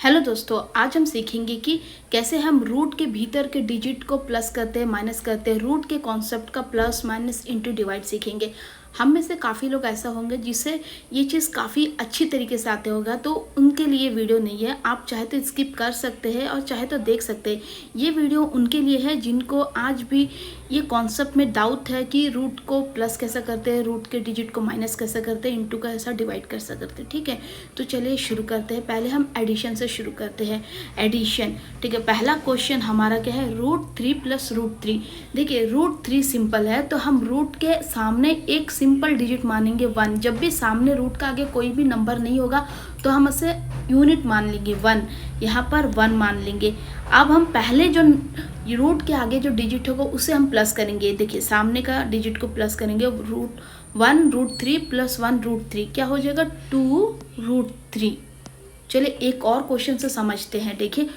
Hello दोस्तों, आज हम सीखेंगे कि कैसे हम रूट के भीतर के डिजिट को प्लस करते हैं, माइनस करते हैं। रूट के कॉन्सेप्ट का प्लस माइनस इंटू डिवाइड सीखेंगे। हम में से काफ़ी लोग ऐसा होंगे जिससे ये चीज़ काफ़ी अच्छी तरीके से आते होगा, तो उनके लिए वीडियो नहीं है। आप चाहे तो स्किप कर सकते हैं और चाहे तो देख सकते हैं। ये वीडियो उनके लिए है जिनको आज भी ये कॉन्सेप्ट में डाउट है कि रूट को प्लस कैसे करते हैं, रूट के डिजिट को माइनस कैसे करते हैं, इंटू का ऐसा डिवाइड कैसे करते हैं। ठीक है, तो चलिए शुरू करते हैं। पहले हम एडिशन से शुरू करते हैं। एडिशन, ठीक है। पहला क्वेश्चन हमारा क्या है, √3 + √3। देखिए √3 सिंपल है, तो हम रूट के सामने एक सिंपल डिजिट मानेंगे 1। जब भी सामने रूट का आगे कोई भी नंबर नहीं होगा तो हम इसे यूनिट मान लेंगे 1। यहाँ पर 1 मान लेंगे। अब हम पहले जो रूट के आगे जो डिजिट होगा उसे हम प्लस करेंगे। देखिए सामने का डिजिट को प्लस करेंगे। √1 √3 + 1 √3 क्या हो जाएगा, 2 √3। चलिए एक और क्वेश्चन से समझते हैं। देखिए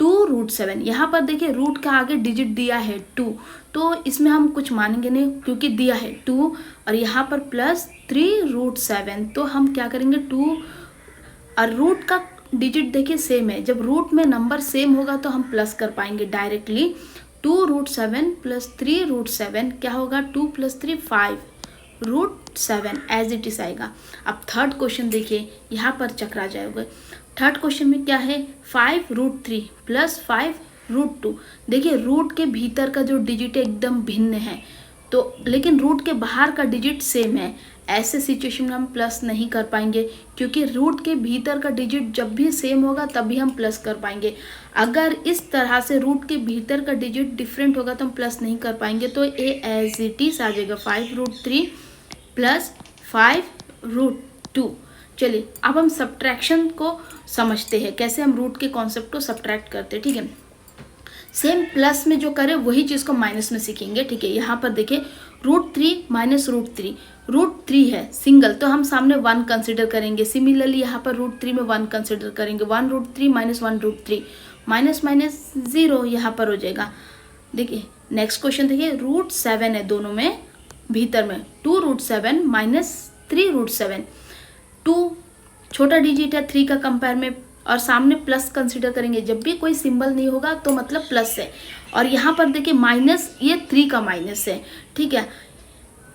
2 √7, यहाँ पर देखिए रूट का आगे डिजिट दिया है 2, तो इसमें हम कुछ मानेंगे नहीं क्योंकि दिया है 2, और यहाँ पर +3 √7। तो हम क्या करेंगे, 2 और रूट का डिजिट देखिए सेम है। जब रूट में नंबर सेम होगा तो हम प्लस कर पाएंगे डायरेक्टली। 2 √7 + 3 √7 क्या होगा, 2 + 3 5 √7 एज इट इज आएगा। अब थर्ड क्वेश्चन देखिए, यहाँ पर चकरा जाएगा। थर्ड क्वेश्चन में क्या है, 5 √3 + 5 √2। देखिए रूट के भीतर का जो डिजिट है एकदम भिन्न है, तो लेकिन रूट के बाहर का डिजिट सेम है। ऐसे सिचुएशन में हम प्लस नहीं कर पाएंगे क्योंकि रूट के भीतर का डिजिट जब भी सेम होगा तभी हम प्लस कर पाएंगे। अगर इस तरह से रूट के भीतर का डिजिट डिफरेंट होगा तो हम प्लस नहीं कर पाएंगे। तो ए एज इट इज आ जाएगा 5 √3 + 5 √2। चलिए अब हम सब्ट्रैक्शन को समझते हैं, कैसे हम रूट के कॉन्सेप्ट को सब्ट्रैक्ट करते हैं। ठीक है, सेम प्लस में जो करें वही चीज़ को माइनस में सीखेंगे। ठीक है, यहाँ पर देखिए √3 - √3, √3 है सिंगल तो हम सामने 1 कंसिडर करेंगे। सिमिलरली यहाँ पर √3 में 1 कंसिडर करेंगे। 1 √3 - 1 √3, माइनस माइनस 0 यहाँ पर हो जाएगा। देखिए नेक्स्ट क्वेश्चन देखिए, √7 है दोनों में भीतर में। 2 √7 - 3 √7। 2 छोटा डिजिट है 3 का कंपेयर में, और सामने प्लस कंसिडर करेंगे। जब भी कोई सिंबल नहीं होगा तो मतलब प्लस है। और यहाँ पर देखिए माइनस, ये 3 का माइनस है। ठीक है,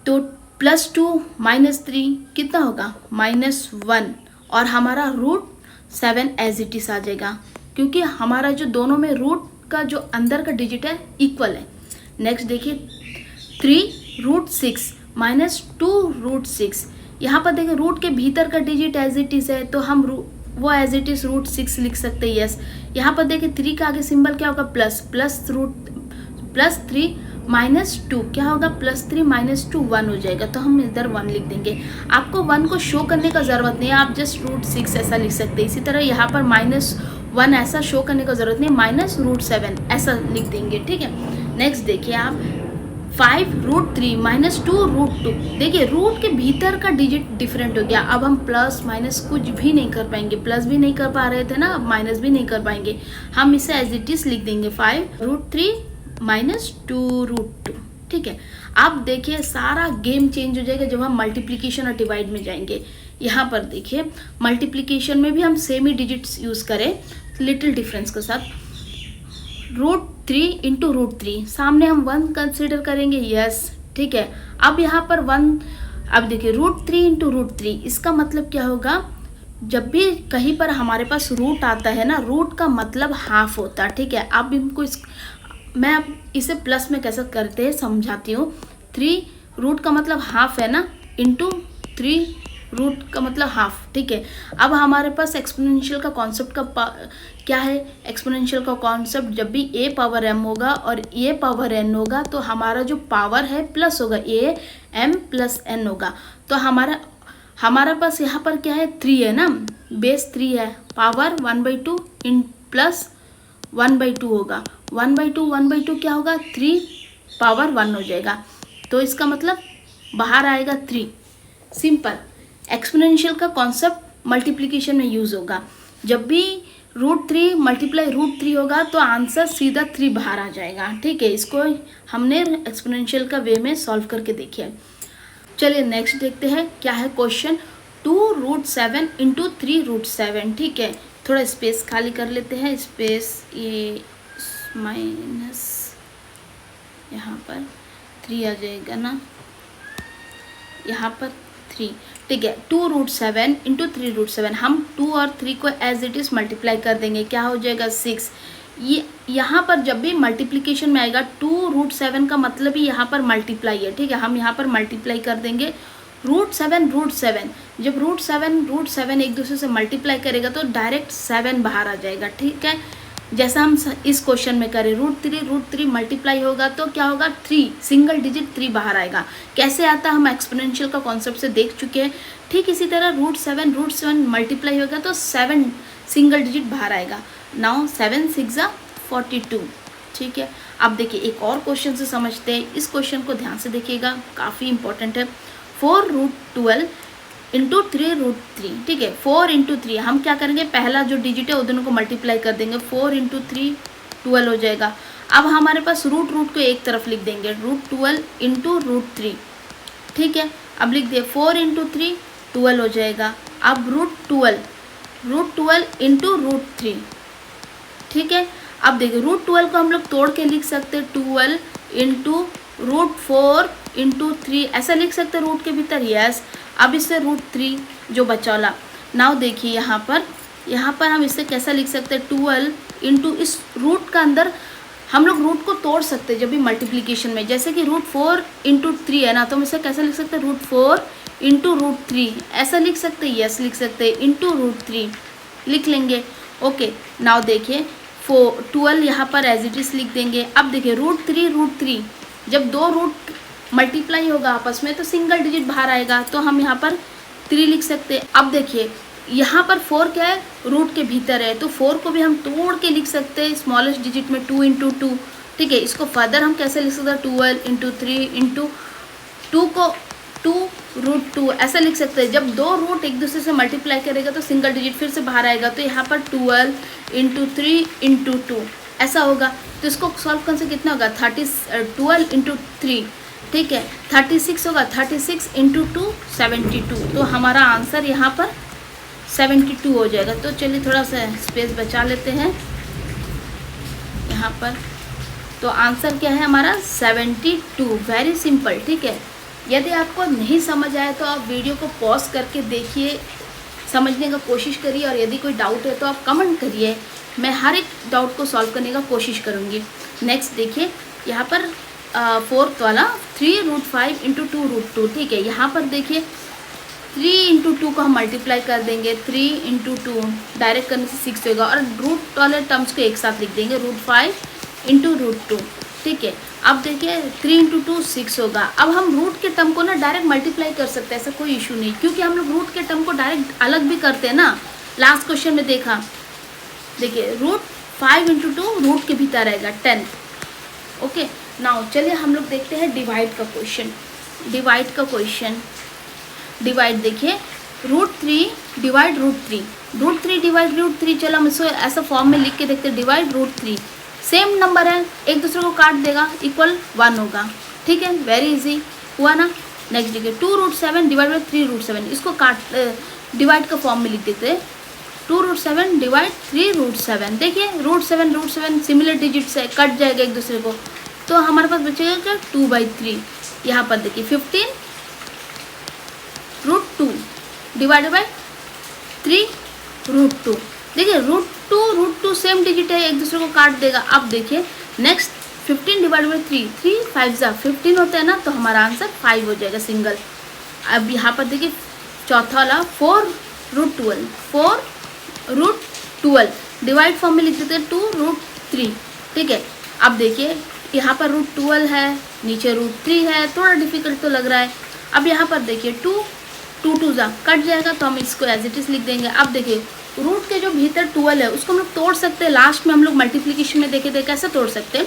तो +2 - 3 कितना होगा, -1, और हमारा √7 एज इट इज आ जाएगा क्योंकि हमारा जो दोनों में रूट का जो अंदर का डिजिट है इक्वल है। नेक्स्ट देखिए 3 √6 - 2 √6। यहाँ पर देखिए रूट के भीतर का डिजिट एज इट इज है, तो हम वो एज इट इज √6 लिख सकते हैं। यस, यहाँ पर देखिए 3 का आगे सिंबल क्या होगा, प्लस +3 - 2 क्या होगा, +3 - 2 1 हो जाएगा। तो हम इधर 1 लिख देंगे। आपको 1 को शो करने का ज़रूरत नहीं है, आप जस्ट √6 ऐसा लिख सकते हैं। इसी तरह यहाँ पर -1 ऐसा शो करने का ज़रूरत नहीं, -√7 ऐसा लिख देंगे। ठीक है, नेक्स्ट देखिए आप 5 √3 - 2 √2। देखिए रूट के भीतर का डिजिट डिफरेंट हो गया। अब हम प्लस माइनस कुछ भी नहीं कर पाएंगे। प्लस भी नहीं कर पा रहे थे ना, अब माइनस भी नहीं कर पाएंगे। हम इसे एज इट इज लिख देंगे 5 √3 - 2 √2। ठीक है, अब देखिए सारा गेम चेंज हो जाएगा जब हम मल्टीप्लीकेशन और डिवाइड में जाएंगे। यहाँ पर देखिए मल्टीप्लीकेशन में भी हम सेम ही डिजिट्स यूज़ करें लिटिल डिफरेंस के साथ। √3 × √3, सामने हम 1 कंसिडर करेंगे। यस, ठीक है। अब यहाँ पर 1, अब देखिए √3 × √3, इसका मतलब क्या होगा, जब भी कहीं पर हमारे पास रूट आता है ना, रूट का मतलब हाफ होता है। ठीक है, अब इनको मैं अब इसे प्लस में कैसे करते हैं समझाती हूँ। 3 रूट का मतलब हाफ है ना, इंटू 3 रूट का मतलब हाफ। ठीक है, अब हमारे पास एक्सपोनेंशियल का कॉन्सेप्ट का क्या है, एक्सपोनेंशियल का कॉन्सेप्ट जब भी a पावर m होगा और a पावर n होगा तो हमारा जो पावर है प्लस होगा, a m + n होगा। तो हमारा पास यहाँ पर क्या है, 3 है ना, बेस 3 है, पावर 1/2 इन प्लस 1/2 होगा। 1/2 क्या होगा, 3 पावर 1 हो जाएगा। तो इसका मतलब बाहर आएगा 3। सिंपल एक्सपोनेंशियल का कॉन्सेप्ट मल्टीप्लिकेशन में यूज़ होगा। जब भी √3 × √3 होगा तो आंसर सीधा 3 बाहर आ जाएगा। ठीक है, इसको हमने एक्सपोनेंशियल का वे में सॉल्व करके देखिए। चलिए नेक्स्ट देखते हैं क्या है क्वेश्चन। 2 √7 × 3 √7। ठीक है, थोड़ा स्पेस खाली कर लेते हैं, स्पेस ये माइनस यहाँ पर 3 आ जाएगा ना, यहाँ पर 3, ठीक है। 2√7 इंटू 3√7, हम 2 और 3 को एज इट इज़ मल्टीप्लाई कर देंगे, क्या हो जाएगा 6। ये यहाँ पर जब भी मल्टीप्लिकेशन में आएगा 2√7 का मतलब ही यहाँ पर मल्टीप्लाई है, ठीक है। हम यहाँ पर मल्टीप्लाई कर देंगे √7, जब √7 एक दूसरे से मल्टीप्लाई करेगा तो डायरेक्ट 7 बाहर आ जाएगा, ठीक है। जैसा हम इस क्वेश्चन में करें, √3 मल्टीप्लाई होगा तो क्या होगा 3, सिंगल डिजिट 3 बाहर आएगा। कैसे आता हम एक्सपोनेंशियल का कॉन्सेप्ट से देख चुके हैं। ठीक इसी तरह √7 मल्टीप्लाई होगा तो 7 सिंगल डिजिट बाहर आएगा। नाउ 7 6 42, ठीक है। अब देखिए एक और क्वेश्चन से समझते हैं, इस क्वेश्चन को ध्यान से देखिएगा, काफ़ी इंपॉर्टेंट है। 4√12 इंटू 3√3, ठीक है। 4 इंटू 3 हम क्या करेंगे, पहला जो डिजिट है वो दोनों को मल्टीप्लाई कर देंगे, 4 इंटू 3 12 हो जाएगा। अब हमारे पास रूट को एक तरफ लिख देंगे, √12 इंटू √3, ठीक है। अब लिख दिए 4 इंटू 3 12 हो जाएगा। अब √12 इंटू √3, ठीक है। अब देखिए √12 को हम लोग तोड़ के लिख सकते हैं 12 इंटू √4 इंटू 3, ऐसा लिख सकते हैं रूट के भीतर, यस। अब इससे √3 जो बचा वाला, नाउ देखिए यहाँ पर हम इससे कैसा लिख सकते हैं 12 इंटू, इस रूट का अंदर हम लोग रूट को तोड़ सकते हैं जब भी मल्टीप्लिकेशन में, जैसे कि √4 इंटू 3 है ना, तो हम इसे कैसे लिख सकते हैं √4 इंटू √3, ऐसा लिख सकते हैं, यस लिख सकते हैं, इंटू √3 लिख लेंगे, ओके। नाउ देखिए 12 यहाँ पर एज इट इज लिख देंगे। अब देखिए √3 जब दो रूट मल्टीप्लाई होगा आपस में तो सिंगल डिजिट बाहर आएगा, तो हम यहाँ पर 3 लिख सकते हैं। अब देखिए यहाँ पर 4 क्या है, रूट के भीतर है, तो 4 को भी हम तोड़ के लिख सकते हैं स्मॉलेस्ट डिजिट में 2 इंटू 2, ठीक है। इसको फर्दर हम कैसे लिख सकते हैं 12 इंटू 3 इंटू 2 को 2√2 ऐसा लिख सकते हैं। जब दो रूट एक दूसरे से मल्टीप्लाई करेगा तो सिंगल डिजिट फिर से बाहर आएगा, तो यहाँ पर 12 इंटू 3 इंटू 2 ऐसा होगा। तो इसको सॉल्व करने से कितना होगा 12 इंटू 3, ठीक है 36 होगा, 36 इंटू 2 72, तो हमारा आंसर यहाँ पर 72 हो जाएगा। तो चलिए थोड़ा सा स्पेस बचा लेते हैं यहाँ पर, तो आंसर क्या है हमारा 72, वेरी सिंपल, ठीक है। यदि आपको नहीं समझ आया तो आप वीडियो को पॉज करके देखिए, समझने का कोशिश करिए, और यदि कोई डाउट है तो आप कमेंट करिए, मैं हर एक डाउट को सॉल्व करने का कोशिश करूँगी। नेक्स्ट देखिए यहाँ पर 4th वाला 3√5 इंटू 2√2, ठीक है। यहाँ पर देखिए 3 इंटू 2 को हम मल्टीप्लाई कर देंगे, 3 इंटू 2 डायरेक्ट करने से 6 होगा, और रूट वाले टर्म्स को एक साथ लिख देंगे, √5 इंटू √2, ठीक है। अब देखिए 3 इंटू 2 6 होगा। अब हम रूट के टर्म को ना डायरेक्ट मल्टीप्लाई कर सकते हैं, ऐसा कोई इशू नहीं, क्योंकि हम लोग रूट के टर्म को डायरेक्ट अलग भी करते हैं ना, लास्ट क्वेश्चन में देखा। देखिए √5 इंटू 2 रूट के भीतर आएगा 10, ओके। नाउ चलिए हम लोग देखते हैं डिवाइड का क्वेश्चन। डिवाइड देखिए √3 डिवाइड √3, चलो हम इसको ऐसा फॉर्म में लिख के देखते हैं, डिवाइड √3, सेम नंबर है, एक दूसरे को काट देगा, इक्वल 1 होगा, ठीक है, वेरी इजी हुआ ना। नेक्स्ट देखिए 2√7 डिवाइड बाई 3√7, इसको डिवाइड का फॉर्म में लिख देते हैं, 2√7 डिवाइड 3√7, देखिए √7 सिमिलर डिजिट्स है, कट जाएगा एक दूसरे को, तो हमारे पास बचेगा क्या 2/3। यहाँ पर देखिए 15√2 डिवाइडेड बाई 3√2, देखिए √2 सेम डिजिट है, एक दूसरे को काट देगा। अब देखिए नेक्स्ट 15 डिवाइडेड बाई 3 5 15 होता है ना, तो हमारा आंसर 5 हो जाएगा सिंगल। अब यहाँ पर देखिए चौथा वाला 4√12 डिवाइड फॉर्म में लिख देते हैं 2√3, ठीक है। अब देखिए यहाँ पर √12 है, नीचे √3 है, थोड़ा डिफिकल्ट तो लग रहा है। अब यहाँ पर देखिए 2 2 कट जाएगा, तो हम इसको एज इट इज लिख देंगे। अब देखिए रूट के जो भीतर 12 है उसको हम लोग तोड़ सकते हैं, लास्ट में हम लोग मल्टीप्लिकेशन में देखे थे कैसे तोड़ सकते हैं,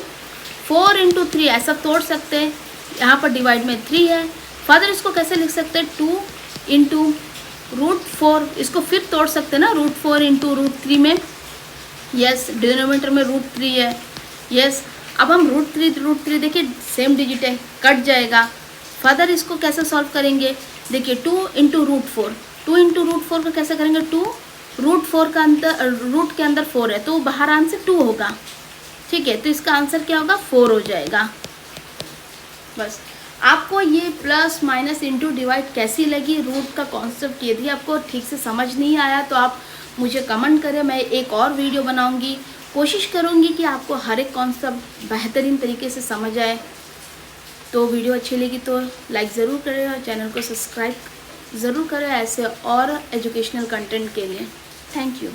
4 इंटू 3 ऐसा तोड़ सकते हैं। यहाँ पर डिवाइड में 3 है, फर्दर इसको कैसे लिख सकते हैं 2 इंटू √4, इसको फिर तोड़ सकते हैं ना, √4 इंटू √3 में, यस डिनोमिनेटर में √3 है, यस। अब हम √3 देखिए सेम डिजिट है, कट जाएगा। फर्दर इसको कैसे सॉल्व करेंगे, देखिए 2 इंटू √4 को कैसे करेंगे 2 रूट के अंदर 4 है तो बाहर आंसर 2 होगा, ठीक है। तो इसका आंसर क्या होगा, 4 हो जाएगा। बस आपको ये प्लस माइनस इंटू डिवाइड कैसी लगी, रूट का कॉन्सेप्ट यदि आपको ठीक से समझ नहीं आया तो आप मुझे कमेंट करें, मैं एक और वीडियो बनाऊंगी। कोशिश करूंगी कि आपको हर एक कॉन्सेप्ट बेहतरीन तरीके से समझ आए। तो वीडियो अच्छी लगी तो लाइक ज़रूर करें और चैनल को सब्सक्राइब ज़रूर करें ऐसे और एजुकेशनल कंटेंट के लिए। Thank you.